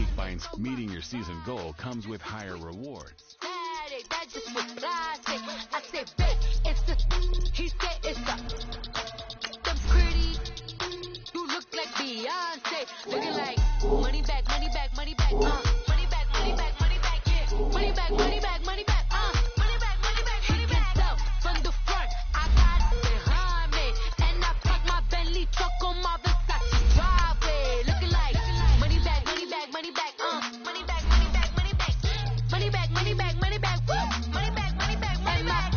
week by meeting your season goal comes with higher rewards. He said it's the pretty. You look like Beyonce. Looking like money back, money back, money back, money back, money back, money back, yeah. Money back, money back, money back, money back, money back, money back. He gets up from the front, I got it behind me, and I park my Bentley truck on my Versace driveway. Looking like money back, money back, money back, money back, money back, money back, money back, money back, money back, woo, money back, money back, money back.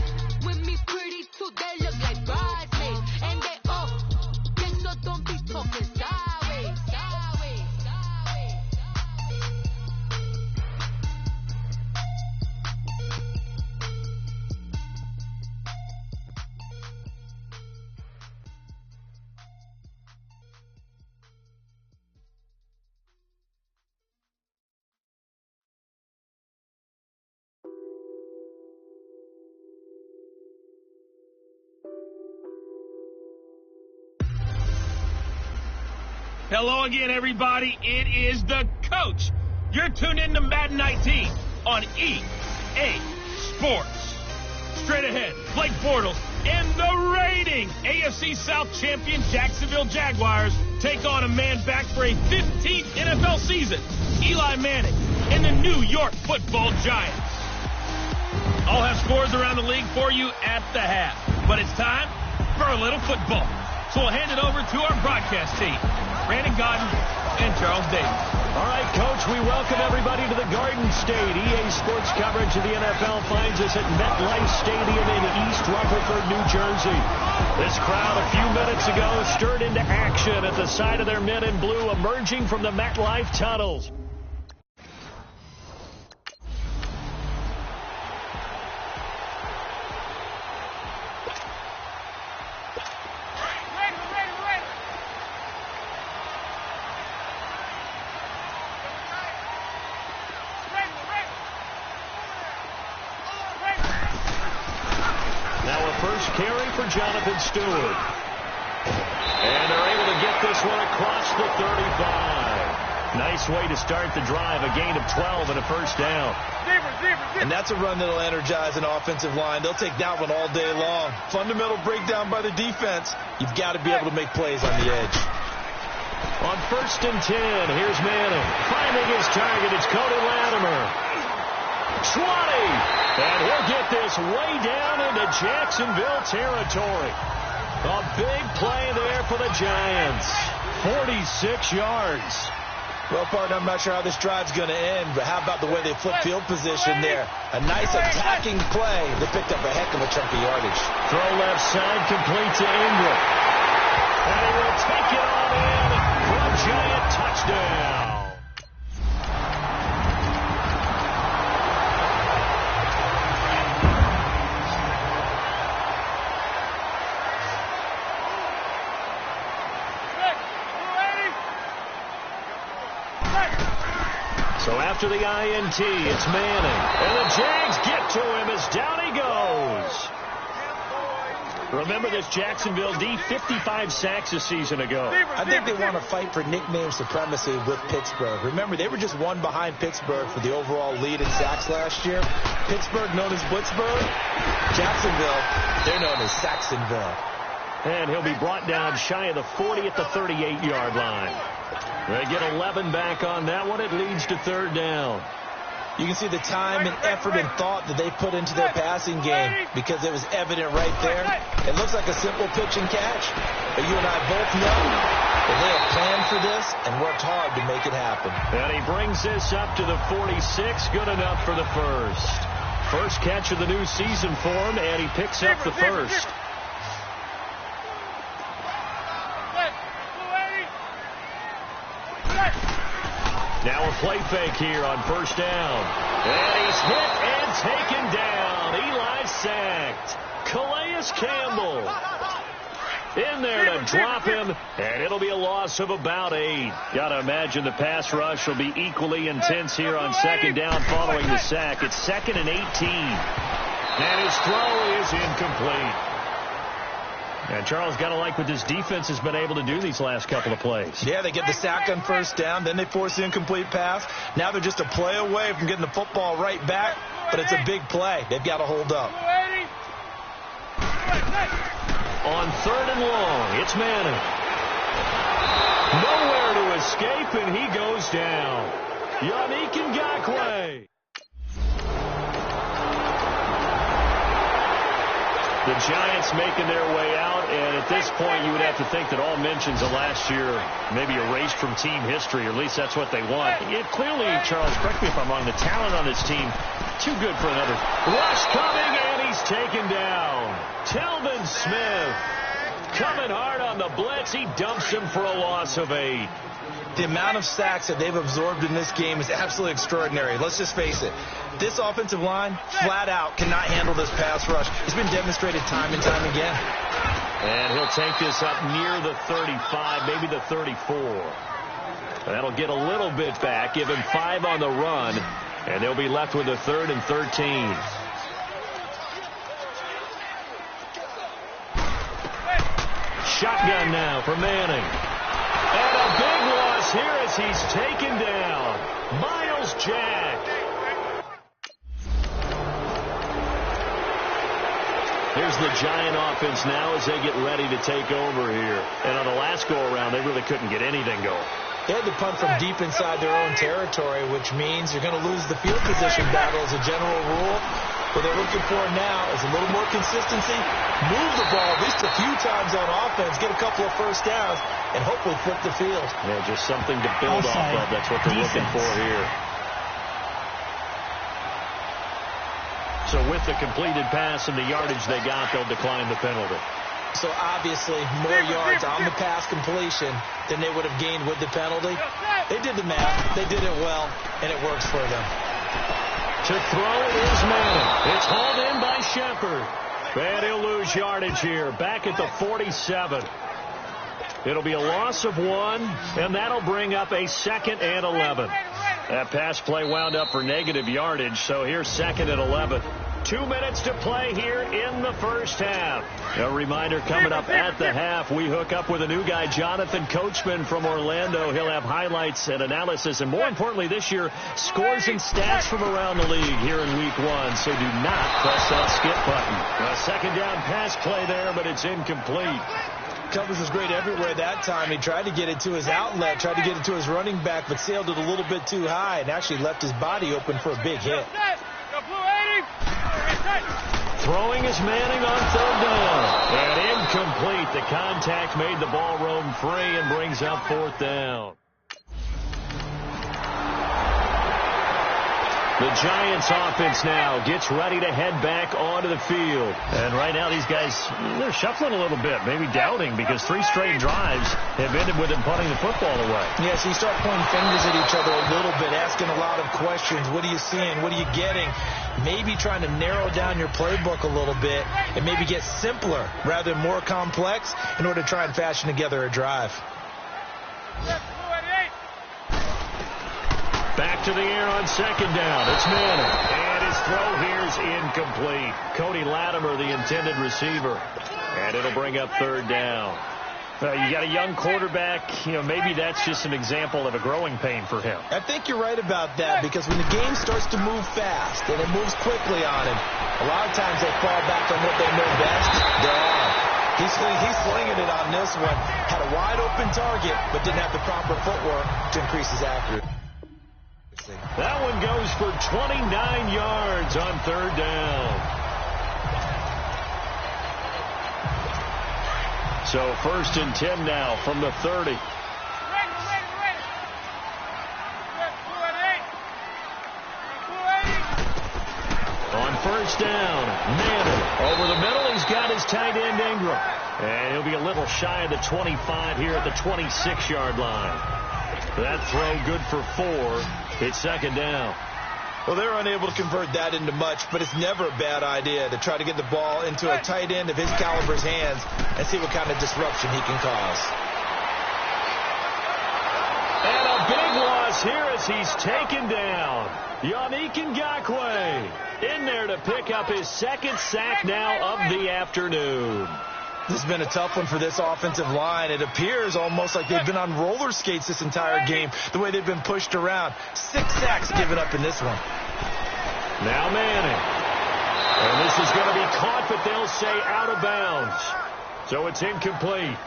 With me pretty too, they look like bridesmaids, and they all get so don't be talking sideways, sideways, sideways. Hello again, everybody. It is the coach. You're tuned in to Madden 19 on EA Sports. Straight ahead, Blake Bortles and the reigning AFC South champion Jacksonville Jaguars take on a man back for a 15th NFL season, Eli Manning and the New York Football Giants. I'll have scores around the league for you at the half, but it's time for a little football. So we'll hand it over to our broadcast team, Brandon Godden and Charles Davis. All right, Coach, we welcome everybody to the Garden State. EA Sports coverage of the NFL finds us at MetLife Stadium in East Rutherford, New Jersey. This crowd a few minutes ago stirred into action at the side of their men in blue emerging from the MetLife tunnels. Carry for Jonathan Stewart. And they're able to get this one across the 35. Nice way to start the drive, a gain of 12 and a first down. And that's a run that'll energize an offensive line. They'll take that one all day long. Fundamental breakdown by the defense. You've got to be able to make plays on the edge. On 1st and 10, here's Manning. Finding his target, it's Cody Latimer. 20, and he'll get this way down into Jacksonville territory. A big play there for the Giants. 46 yards. Well, partner, I'm not sure how this drive's going to end, but how about the way they flip field position there? A nice attacking play. They picked up a heck of a chunk of yardage. Throw left side, complete to Ingram. And he will take it on in for a Giant touchdown. So after the INT, it's Manning. And the Jags get to him as down he goes. Remember this Jacksonville D, 55 sacks a season ago. I think they want to fight for nickname supremacy with Pittsburgh. Remember, they were just one behind Pittsburgh for the overall lead in sacks last year. Pittsburgh known as Blitzburgh. Jacksonville, they're known as Saxonville. And he'll be brought down shy of the 40 at the 38-yard line. They get 11 back on that one. It leads to 3rd down. You can see the time and effort and thought that they put into their passing game because it was evident right there. It looks like a simple pitch and catch, but you and I both know that they have planned for this and worked hard to make it happen. And he brings this up to the 46. Good enough for the first. First catch of the new season for him, and he picks up the first. Now a play fake here on 1st down. And he's hit and taken down. Eli sacked. Calais Campbell in there to drop him, and it'll be a loss of about 8. Got to imagine the pass rush will be equally intense here on 2nd down following the sack. It's 2nd and 18. And his throw is incomplete. And Charles, got to like what this defense has been able to do these last couple of plays. Yeah, they get the sack on first down, then they force the incomplete pass. Now they're just a play away from getting the football right back, but it's a big play. They've got to hold up. On 3rd and long, it's Madden. Nowhere to escape, and he goes down. Yannick Ngakoue. The Giants making their way out, and at this point you would have to think that all mentions of last year maybe erased from team history, or at least that's what they want. It clearly, Charles, correct me if I'm wrong, the talent on this team, too good for another. Rush coming, and he's taken down. Telvin Smith coming hard on the blitz. He dumps him for a loss of 8. The amount of sacks that they've absorbed in this game is absolutely extraordinary. Let's just face it. This offensive line, flat out, cannot handle this pass rush. It's been demonstrated time and time again. And he'll take this up near the 35, maybe the 34. That'll get a little bit back, give him 5 on the run, and they'll be left with a 3rd and 13. Shotgun now for Manning. And a big loss here as he's taken down. Miles Jack. Here's the Giant offense now as they get ready to take over here. And on the last go-around, they really couldn't get anything going. They had to punt from deep inside their own territory, which means you're going to lose the field position battle as a general rule. What they're looking for now is a little more consistency, move the ball at least a few times on offense, get a couple of first downs, and hopefully flip the field. Yeah, just something to build off of. That's what they're looking for here. So with the completed pass and the yardage they got, they'll decline the penalty. So obviously more yards on the pass completion than they would have gained with the penalty. They did the math. They did it well, and it works for them. To throw is Manning. It's hauled in by Shepard. And he'll lose yardage here. Back at the 47. It'll be a loss of 1, and that'll bring up a 2nd and 11. That pass play wound up for negative yardage, so here's 2nd and 11. 2 minutes to play here in the first half. A reminder coming up at the half, we hook up with a new guy, Jonathan Coachman from Orlando. He'll have highlights and analysis, and more importantly this year, scores and stats from around the league here in week 1. So do not press that skip button. A 2nd down pass play there, but it's incomplete. Covers was great everywhere that time. He tried to get it to his outlet, tried to get it to his running back, but sailed it a little bit too high and actually left his body open for a big hit. Throwing is Manning on 3rd down. And incomplete. The contact made the ball roam free and brings up 4th down. The Giants offense now gets ready to head back onto the field. And right now these guys, they're shuffling a little bit, maybe doubting, because 3 straight drives have ended with them punting the football away. Yeah, so you start pointing fingers at each other a little bit, asking a lot of questions. What are you seeing? What are you getting? Maybe trying to narrow down your playbook a little bit and maybe get simpler rather than more complex in order to try and fashion together a drive. Back to the air on 2nd down. It's Manning. And his throw here is incomplete. Cody Latimer, the intended receiver. And it'll bring up 3rd down. You got a young quarterback. Maybe that's just an example of a growing pain for him. I think you're right about that, because when the game starts to move fast and it moves quickly on him, a lot of times they fall back on what they know best, their arm. He's slinging it on this one. Had a wide open target, but didn't have the proper footwork to increase his accuracy. That one goes for 29 yards on 3rd down. So 1st and 10 now from the 30. On 1st down, Manning over the middle. He's got his tight end Ingram. And he'll be a little shy of the 25 here at the 26-yard line. That throw good for 4. It's 2nd down. Well, they're unable to convert that into much, but it's never a bad idea to try to get the ball into a tight end of his caliber's hands and see what kind of disruption he can cause. And a big loss here as he's taken down. Yannick Ngakoue in there to pick up his 2nd sack now of the afternoon. This has been a tough one for this offensive line. It appears almost like they've been on roller skates this entire game, the way they've been pushed around. 6 sacks given up in this one. Now Manning. And this is going to be caught, but they'll say out of bounds. So it's incomplete.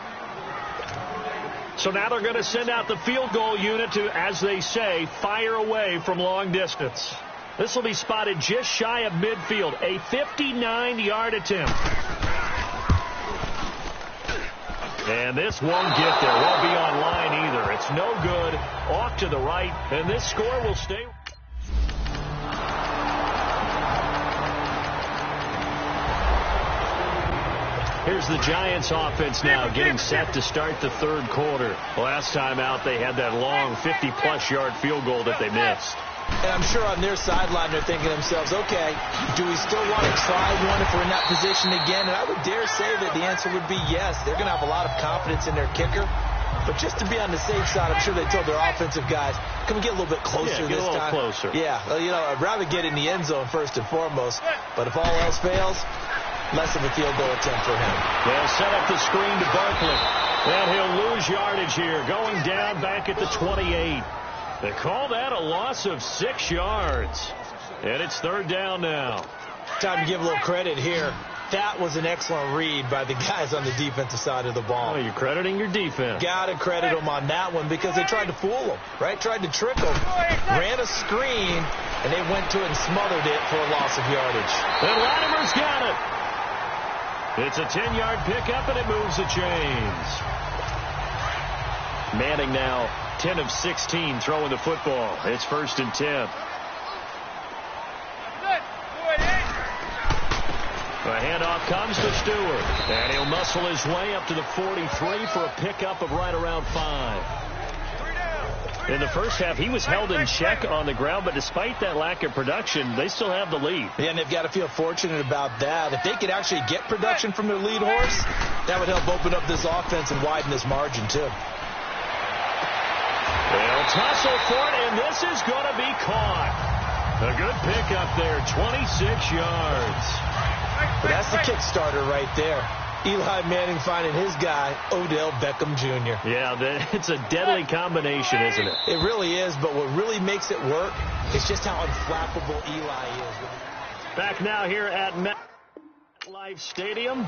So now they're going to send out the field goal unit to, as they say, fire away from long distance. This will be spotted just shy of midfield. A 59-yard attempt. And this won't get there. Won't be on line either. It's no good. Off to the right. And this score will stay. Here's the Giants offense now getting set to start the third quarter. Last time out, they had that long 50-plus yard field goal that they missed. And I'm sure on their sideline they're thinking to themselves, okay, do we still want to try one if we're in that position again? And I would dare say that the answer would be yes. They're going to have a lot of confidence in their kicker. But just to be on the safe side, I'm sure they told their offensive guys, can we get a little bit closer this time? Get a little closer. Yeah, well, you know, I'd rather get in the end zone first and foremost. But if all else fails, less of a field goal attempt for him. They'll set up the screen to Barkley. And he'll lose yardage here, going down back at the 28. They call that a loss of 6 yards. And it's third down now. Time to give a little credit here. That was an excellent read by the guys on the defensive side of the ball. Oh, you're crediting your defense. Got to credit them on that one because they tried to fool them, right? Tried to trick them. Ran a screen, and they went to it and smothered it for a loss of yardage. And Latimer's got it. It's a 10-yard pickup, and it moves the chains. Manning now 10 of 16 throwing the football. It's 1st and 10. The handoff comes to Stewart. And he'll muscle his way up to the 43 for a pickup of right around 5. In the first half, he was held in check on the ground, but despite that lack of production, they still have the lead. Yeah, and they've got to feel fortunate about that. If they could actually get production from their lead horse, that would help open up this offense and widen this margin, too. They'll tussle for it, and this is going to be caught. A good pickup there, 26 yards. But that's the Kickstarter right there. Eli Manning finding his guy, Odell Beckham Jr. Yeah, it's a deadly combination, isn't it? It really is, but what really makes it work is just how unflappable Eli is. Back now here at MetLife Stadium.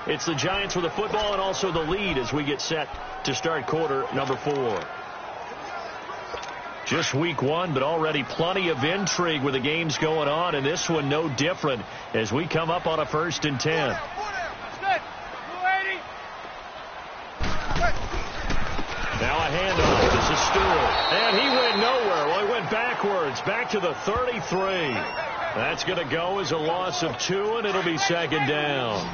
It's the Giants with the football and also the lead as we get set to start quarter number 4. Just week 1, but already plenty of intrigue with the games going on, and this one no different as we come up on a 1st and 10. Now a handoff. This is Stewart. And he went nowhere. Well, he went backwards. Back to the 33. That's going to go as a loss of 2, and it'll be 2nd down.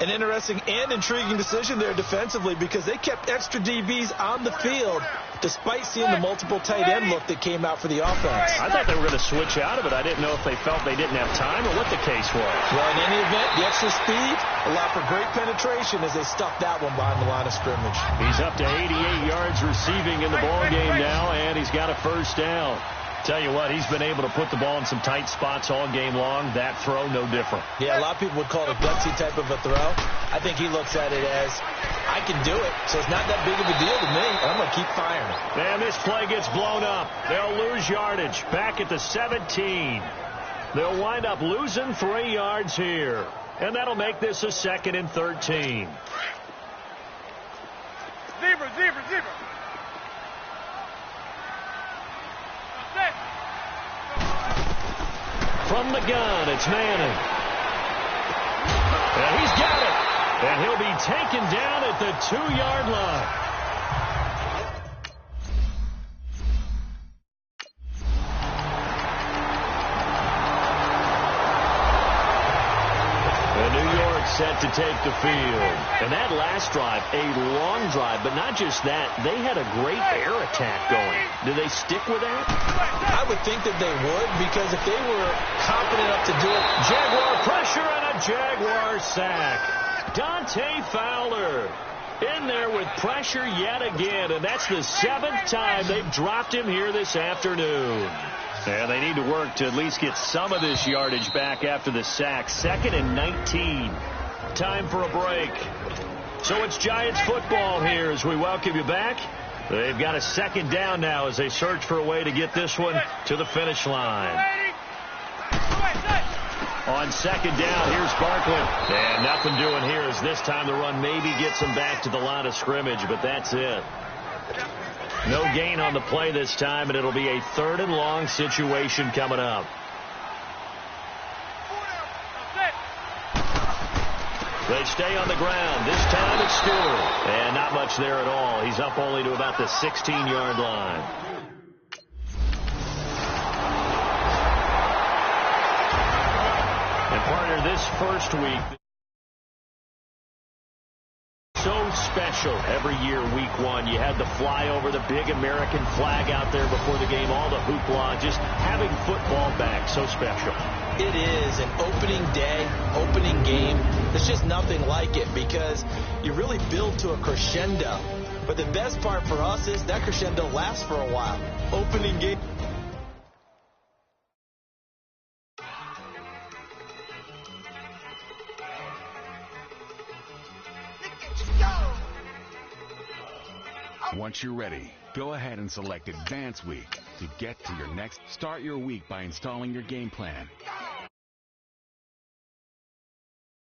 An interesting and intriguing decision there defensively because they kept extra DBs on the field despite seeing the multiple tight end look that came out for the offense. I thought they were going to switch out of it. I didn't know if they felt they didn't have time or what the case was. Well, in any event, the extra speed allowed for great penetration as they stuck that one behind the line of scrimmage. He's up to 88 yards receiving in the ball game now, and he's got a 1st down. Tell you what, he's been able to put the ball in some tight spots all game long. That throw, no different. Yeah, a lot of people would call it a gutsy type of a throw. I think he looks at it as, I can do it, so it's not that big of a deal to me. I'm going to keep firing. And this play gets blown up. They'll lose yardage back at the 17. They'll wind up losing 3 yards here. And that'll make this a 2nd and 13. Zebra. From the gun, it's Manning. And he's got it. And he'll be taken down at the 2-yard line. Set to take the field. And that last drive, a long drive, but not just that, they had a great air attack going. Do they stick with that? I would think that they would, because if they were confident enough to do it. Jaguar pressure and a Jaguar sack. Dante Fowler in there with pressure yet again, and that's the 7th time they've dropped him here this afternoon. And they need to work to at least get some of this yardage back after the sack. 2nd and 19. Time for a break. So it's Giants football here as we welcome you back. They've got a second down now as they search for a way to get this one to the finish line. On second down, here's Barkley. And nothing doing here as this time the run maybe gets him back to the line of scrimmage, but that's it. No gain on the play this time, and it'll be a 3rd and long situation coming up. They stay on the ground. This time it's Stewart. And not much there at all. He's up only to about the 16-yard line. And partner, this first week, so special every year week 1. You had the flyover, the big American flag out there before the game, all the hoopla, just having football back, so special. It is an opening day, opening game. There's just nothing like it because you really build to a crescendo. But the best part for us is that crescendo lasts for a while. Opening game. Once you're ready, go ahead and select Advance Week to get to your next. Start your week by installing your game plan.